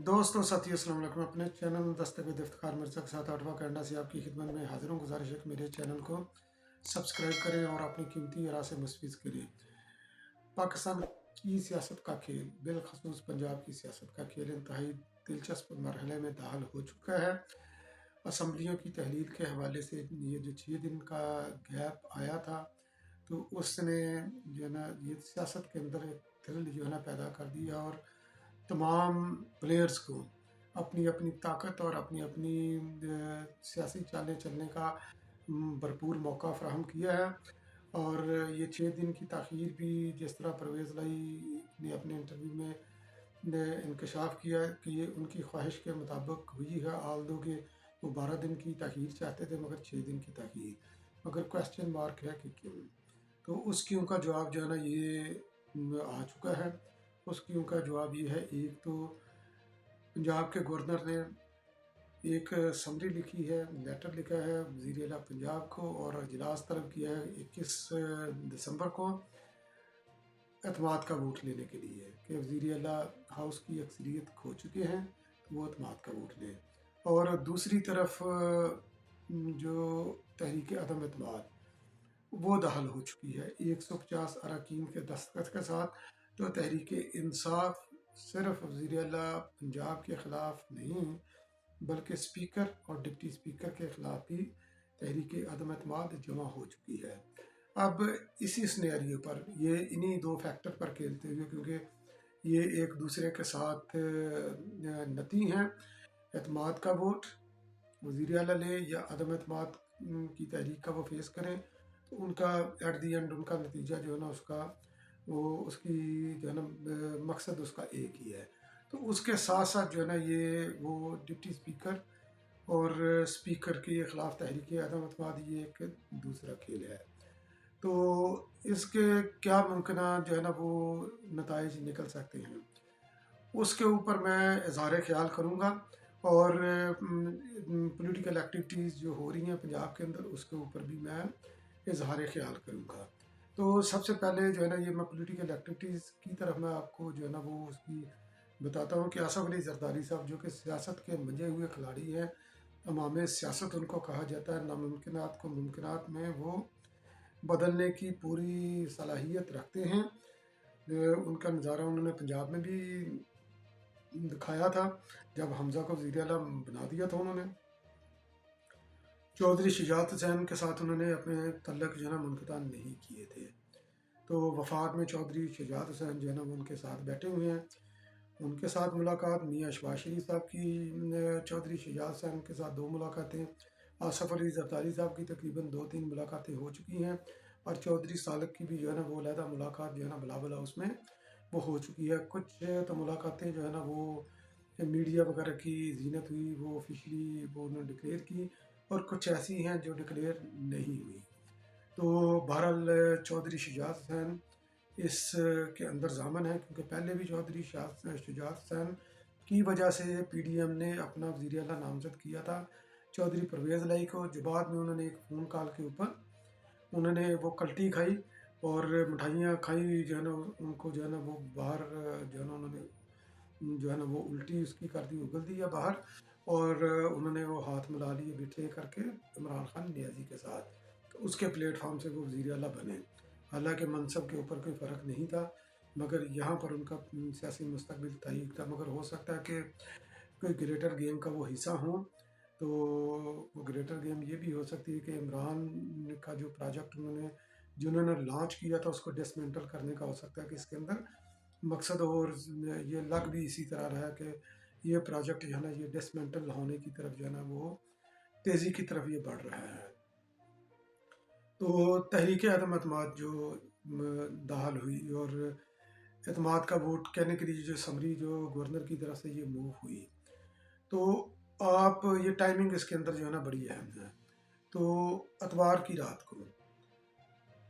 دوستوں ساتھیوں السلام علیکم۔ اپنے چینل دستگیر افتخار مرزا کے ساتھ 8واں کینیڈا سے آپ کی خدمت میں حاضر ہوں۔ گزارش ہے کہ میرے چینل کو سبسکرائب کریں اور اپنی قیمتی آراء سے مستفید کریں۔ پاکستان کی سیاست کا کھیل، بالخصوص پنجاب کی سیاست کا کھیل انتہائی دلچسپ مرحلے میں داخل ہو چکا ہے۔ اسمبلیوں کی تحلیل کے حوالے سے یہ جو 6 دن کا گیپ آیا تھا تو اس نے جو ہے نا یہ سیاست کے اندر ایک تھرل جو ہے نا پیدا کر دیا اور تمام پلیئرز کو اپنی اپنی طاقت اور اپنی اپنی سیاسی چالیں چلنے کا بھرپور موقع فراہم کیا ہے۔ اور یہ 6 دن کی تاخیر بھی جس طرح پرویز لائی نے اپنے انٹرویو میں انکشاف کیا کہ یہ ان کی خواہش کے مطابق ہوئی ہے، آلدو کہ وہ 12 دن کی تاخیر چاہتے تھے مگر 6 دن کی تاخیر، مگر کویسچن مارک ہے کہ کیوں۔ تو اس کیوں کا جواب جو ہے نا یہ آ چکا ہے۔ اس کیوں کا جواب یہ ہے، ایک تو پنجاب کے گورنر نے ایک سمری لکھی ہے، لیٹر لکھا ہے وزیر اعلیٰ پنجاب کو اور اجلاس طلب کیا ہے 21 دسمبر کو اعتماد کا ووٹ لینے کے لیے کہ وزیر اعلیٰ ہاؤس کی اکثریت کھو چکے ہیں تو وہ اعتماد کا ووٹ لیں۔ اور دوسری طرف جو تحریک عدم اعتماد وہ داخل ہو چکی ہے 150 اراکین کے دستخط کے ساتھ۔ تو تحریک انصاف صرف وزیر اعلیٰ پنجاب کے خلاف نہیں بلکہ اسپیکر اور ڈپٹی اسپیکر کے خلاف بھی تحریک عدم اعتماد جمع ہو چکی ہے۔ اب اسی سنیریو پر یہ انہی دو فیکٹر پر کھیلتے ہوئے، کیونکہ یہ ایک دوسرے کے ساتھ نتی ہیں، اعتماد کا ووٹ وزیر اعلیٰ لیں یا عدم اعتماد کی تحریک کا وہ فیس کریں، تو ان کا ایٹ دی اینڈ ان کا نتیجہ جو ہے نا اس کی جو ہے نا مقصد اس کا ایک ہی ہے۔ تو اس کے ساتھ ساتھ جو ہے نا یہ وہ ڈپٹی اسپیکر اور اسپیکر کے خلاف تحریک عدم اعتماد یہ ایک دوسرا کھیل ہے۔ تو اس کے کیا ممکنہ جو ہے نا وہ نتائج نکل سکتے ہیں، اس کے اوپر میں اظہار خیال کروں گا، اور پولیٹیکل ایکٹیویٹیز جو ہو رہی ہیں پنجاب کے اندر اس کے اوپر بھی میں اظہار خیال کروں گا۔ تو سب سے پہلے جو ہے نا یہ میں پولیٹیکل ایکٹیویٹیز کی طرف میں آپ کو جو ہے نا وہ اس کی بتاتا ہوں کہ آصف علی زرداری صاحب جو کہ سیاست کے منجے ہوئے کھلاڑی ہیں، امام سیاست ان کو کہا جاتا ہے، ناممکنات کو ممکنات میں وہ بدلنے کی پوری صلاحیت رکھتے ہیں۔ ان کا نظارہ انہوں نے پنجاب میں بھی دکھایا تھا جب حمزہ کو وزیر اعلیٰ بنا دیا تھا انہوں نے۔ چودھری شجاعت حسین کے ساتھ انہوں نے اپنے تعلق جو ہے نا منقطع نہیں کیے تھے، تو وفات میں چودھری شجاعت حسین جو ہے نا وہ ان کے ساتھ بیٹھے ہوئے ہیں۔ ان کے ساتھ ملاقات میاں اشفاق شریف صاحب کی چودھری شجاعت حسین کے ساتھ 2 ملاقاتیں، آصف علی زرداری صاحب کی تقریباً 2-3 ملاقاتیں ہو چکی ہیں، اور چودھری سالک کی بھی جو ہے نا وہ علیحدہ ملاقات جو ہے نا بلا بلا اس میں وہ ہو چکی ہے۔ کچھ تو ملاقاتیں جو ہے نا وہ میڈیا وغیرہ کی زینت ہوئی، وہ آفیشلی وہ انہوں نے ڈکلیئر کی، اور کچھ ایسی ہیں جو ڈکلیئر نہیں ہوئی۔ تو بہرحال چودھری شجاعت حسین اس کے اندر ضامن ہے، کیونکہ پہلے بھی چودھری شجاعت حسین کی وجہ سے پی ڈی ایم نے اپنا وزیر اعلیٰ نامزد کیا تھا چودھری پرویز لائی کو، جو بعد میں انہوں نے ایک فون کال کے اوپر انہوں نے وہ کلٹی کھائی اور مٹھائیاں کھائی، جو ہے نا ان کو جو ہے نا وہ باہر جو ہے نا انہوں نے جو ہے نا وہ الٹی اس کی کر دی، اگل دیا باہر، اور انہوں نے وہ ہاتھ ملا لیے بٹھے کر کے عمران خان نیازی کے ساتھ، تو اس کے پلیٹ فارم سے وہ وزیر اعلیٰ بنے۔ حالانکہ منصب کے اوپر کوئی فرق نہیں تھا، مگر یہاں پر ان کا سیاسی مستقبل تعیق تھا، مگر ہو سکتا ہے کہ کوئی گریٹر گیم کا وہ حصہ ہوں، تو وہ گریٹر گیم یہ بھی ہو سکتی ہے کہ عمران کا جو پروجیکٹ جنہوں نے لانچ کیا تھا اس کو ڈسمنٹل کرنے کا ہو سکتا ہے کہ اس کے اندر مقصد، اور یہ لگ بھی اسی طرح رہا کہ یہ پروجیکٹ جو ہے نا یہ ڈسمنٹل ہونے کی طرف جو ہے نا وہ تیزی کی طرف یہ بڑھ رہا ہے۔ تو تحریک عدم اعتماد جو داخل ہوئی اور اعتماد کا ووٹ کہنے کے لیے جو سمری جو گورنر کی طرف سے یہ موو ہوئی، تو آپ یہ ٹائمنگ اس کے اندر جو ہے نا بڑی اہم ہے۔ تو اتوار کی رات کو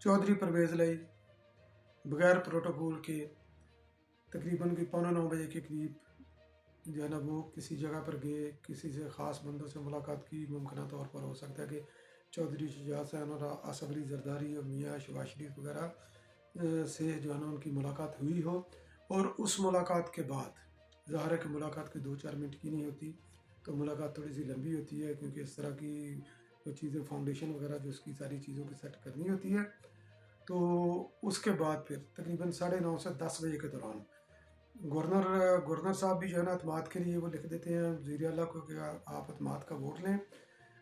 چودھری پرویز لائی بغیر پروٹوکول کے تقریباً 9:15 بجے کے قریب جو ہے نا وہ کسی جگہ پر گئے، کسی سے خاص بندوں سے ملاقات کی، ممکنہ طور پر ہو سکتا ہے کہ چودھری شجاعت حسین اور آصف علی زرداری اور میاں اشفاق شریف وغیرہ سے جو ہے نا ان کی ملاقات ہوئی ہو، اور اس ملاقات کے بعد ظاہر ہے کہ ملاقات کوئی 2-4 منٹ کی نہیں ہوتی، تو ملاقات تھوڑی سی لمبی ہوتی ہے، کیونکہ اس طرح کی جو چیزیں فاؤنڈیشن وغیرہ جو اس کی ساری چیزوں کی سیٹ کرنی ہوتی ہے۔ تو اس کے بعد پھر تقریباً 9:30 سے 10 بجے کے دوران گورنر صاحب بھی جو ہے نا اعتماد کے لیے وہ لکھ دیتے ہیں وزیر اعلیٰ کو کہ آپ اعتماد کا ووٹ لیں،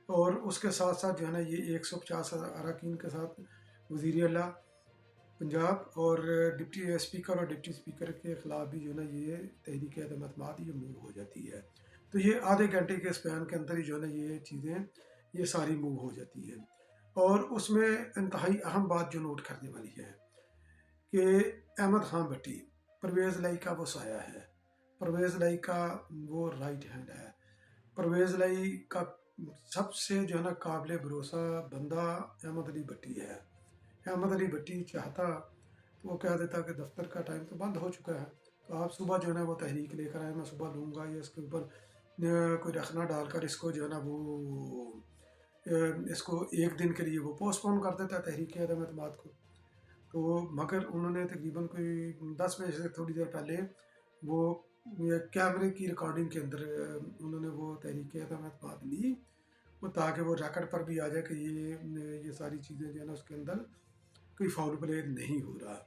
اور اس کے ساتھ ساتھ جو ہے نا یہ 150 اراکین کے ساتھ وزیر اعلیٰ پنجاب اور ڈپٹی اسپیکر اور ڈپٹی اسپیکر کے خلاف بھی جو ہے نا یہ تحریک عدم اعتماد یہ موو ہو جاتی ہے۔ تو یہ آدھے گھنٹے کے اسپین کے اندر ہی جو ہے نا یہ چیزیں یہ ساری موو ہو جاتی ہیں۔ اور اس میں انتہائی اہم بات جو نوٹ کرنے والی ہے کہ احمد خان بھٹی پرویز لائی کا وہ سایہ ہے، پرویز لائی کا وہ رائٹ ہینڈ ہے، پرویز لائی کا سب سے جو ہے نا قابل بھروسہ بندہ احمد علی بھٹی ہے۔ احمد علی بھٹی چاہتا تو وہ کہہ دیتا کہ دفتر کا ٹائم تو بند ہو چکا ہے، تو آپ صبح جو ہے نا وہ تحریک لے کر آئے، میں صبح لوں گا، یا اس کے اوپر کوئی رکھنا ڈال کر اس کو جو ہے نا وہ اس کو ایک دن کے لیے وہ پوسٹ پون کر دیتا ہے تحریک عدم اعتماد کو۔ تو مگر انہوں نے تقریباً کوئی 10 بجے سے تھوڑی دیر پہلے وہ کیمرے کی ریکارڈنگ کے اندر انہوں نے وہ تحریک عدم اعتماد لی، وہ تاکہ وہ ریکارڈ پر بھی آ جائے کہ یہ ساری چیزیں جو ہے نا اس کے اندر کوئی فاؤل پلے نہیں ہو رہا۔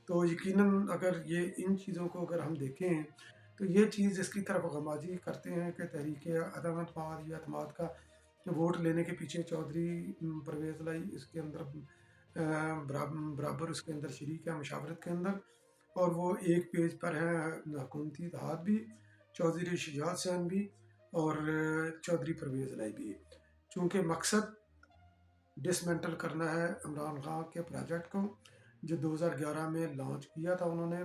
تو یقیناً اگر یہ ان چیزوں کو اگر ہم دیکھیں تو یہ چیز اس کی طرف غمازی کرتے ہیں کہ تحریک عدم اعتماد یا اعتماد کا ووٹ لینے کے پیچھے چودھری پرویز لائی اس کے اندر برابر اس کے اندر شریک ہے مشاورت کے اندر، اور وہ ایک پیج پر ہیں حکومتی اتحاد بھی، چودھری شجاعت حسین بھی اور چودھری پرویز لائی بھی، چونکہ مقصد ڈسمنٹل کرنا ہے عمران خان کے پروجیکٹ کو جو 2011 میں لانچ کیا تھا انہوں نے،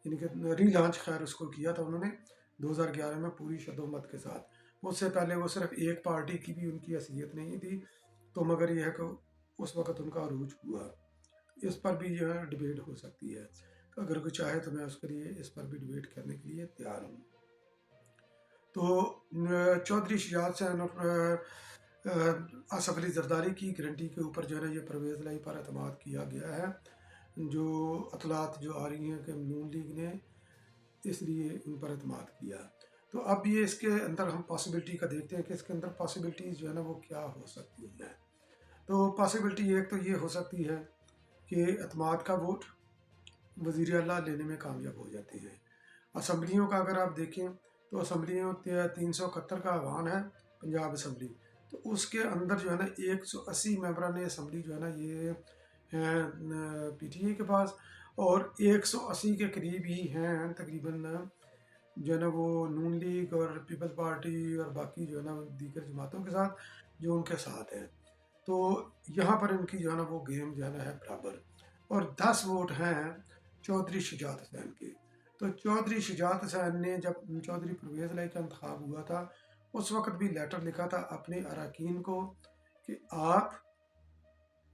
یعنی کہ ری لانچ خیر اس کو کیا تھا انہوں نے 2011 میں پوری شدومت کے ساتھ۔ اس سے پہلے وہ صرف ایک پارٹی کی بھی ان کی حیثیت نہیں تھی، تو مگر یہ ہے کہ اس وقت ان کا عروج ہوا۔ اس پر بھی یہ ڈبیٹ ہو سکتی ہے، تو اگر کوئی چاہے تو میں اس کے لیے اس پر بھی ڈبیٹ کرنے کے لیے تیار ہوں۔ تو چودھری شجاعت حسین اور آصف علی زرداری کی گارنٹی کے اوپر جو ہے نا یہ پرویز لائی پر اعتماد کیا گیا ہے، جو اطلاعات جو آ رہی ہیں کہ نون لیگ نے اس لیے ان پر اعتماد کیا۔ تو اب یہ اس کے اندر ہم پاسبلٹی کا دیکھتے ہیں کہ اس کے اندر پاسبلٹیز جو ہے نا وہ کیا ہو سکتی ہیں۔ تو پاسبلٹی ایک تو یہ ہو سکتی ہے کہ اعتماد کا ووٹ وزیر اعلیٰ لینے میں کامیاب ہو جاتے ہیں۔ اسمبلیوں کا اگر آپ دیکھیں تو اسمبلیوں 371 کا ایوان ہے پنجاب اسمبلی، تو اس کے اندر جو ہے نا 180 ممبران اسمبلی جو ہے نا یہ ہیں پی ٹی اے کے پاس، اور 180 کے قریب ہی ہیں تقریباً جو ہے نا وہ نون لیگ اور پیپلز پارٹی اور باقی جو ہے نا دیگر جماعتوں کے ساتھ جو ان کے ساتھ ہیں۔ تو یہاں پر ان کی جو ہے نا وہ گیم جو ہے نا ہے برابر، اور 10 ووٹ ہیں چودھری شجاعت حسین کے۔ تو چودھری شجاعت حسین نے جب چودھری پرویز لائی کا انتخاب ہوا تھا اس وقت بھی لیٹر لکھا تھا اپنے اراکین کو کہ آپ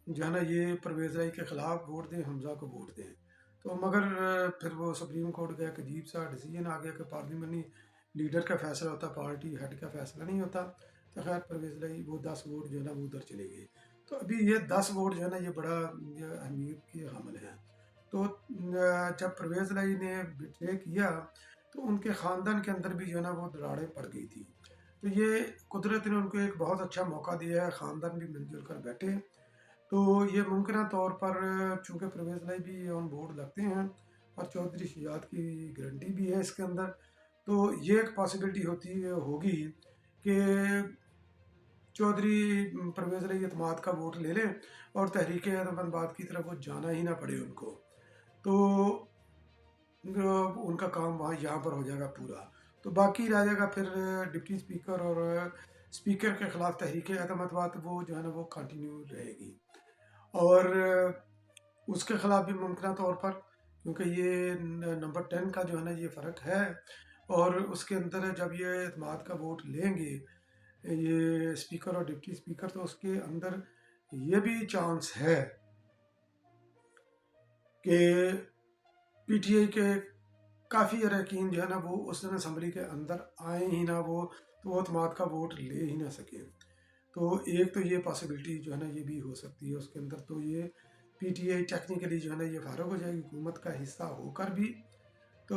جو ہے نا یہ پرویز لائی کے خلاف ووٹ دیں، حمزہ کو ووٹ دیں۔ تو مگر پھر وہ سپریم کورٹ کا ایک عجیب سا ڈیسیجن آ گیا کہ پارلیمنی لیڈر کا فیصلہ ہوتا، پارٹی ہیڈ کا فیصلہ نہیں ہوتا، تو خیر پرویز لائی وہ 10 ووٹ جو ہے نا وہ ادھر چلے گئے۔ تو ابھی یہ 10 ووٹ جو ہے نا یہ بڑا اہمیت کے حامل ہے۔ تو جب پرویز لائی نے بٹرے کیا تو ان کے خاندان کے اندر بھی جو ہے نا وہ دراڑیں پڑ گئی تھی، تو یہ قدرت نے ان کو ایک بہت اچھا موقع دیا ہے، خاندان بھی مل جل کر بیٹھے، تو یہ ممکنہ طور پر چونکہ پرویز لائی بھی آن بورڈ لگتے ہیں اور چودھری شجاعت کی گارنٹی بھی ہے اس کے اندر، تو یہ ایک پاسبلٹی ہوگی کہ چودھری پرویز لائی اعتماد کا ووٹ لے لیں اور تحریک عدم اعتماد کی طرف وہ جانا ہی نہ پڑے ان کو، تو ان کا کام وہاں یہاں پر ہو جائے گا پورا۔ تو باقی رہ جائے گا پھر ڈپٹی اسپیکر اور اسپیکر کے خلاف تحریک عدم اعتماد، وہ جو ہے نا وہ کنٹینیو رہے گی، اور اس کے خلاف بھی ممکنہ طور پر کیونکہ یہ نمبر 10 کا جو ہے نا یہ فرق ہے، اور اس کے اندر جب یہ اعتماد کا ووٹ لیں گے یہ اسپیکر اور ڈپٹی اسپیکر، تو اس کے اندر یہ بھی چانس ہے کہ پی ٹی آئی کے کافی اراکین جو ہے نا وہ اس دن اسمبلی کے اندر آئیں ہی نہ، وہ تو وہ اعتماد کا ووٹ لے ہی نہ سکیں۔ تو ایک تو یہ پاسبلٹی جو ہے نا یہ بھی ہو سکتی ہے اس کے اندر، تو یہ پی ٹی آئی ٹیکنیکلی جو ہے نا یہ فارغ ہو جائے گی حکومت کا حصہ ہو کر بھی۔ تو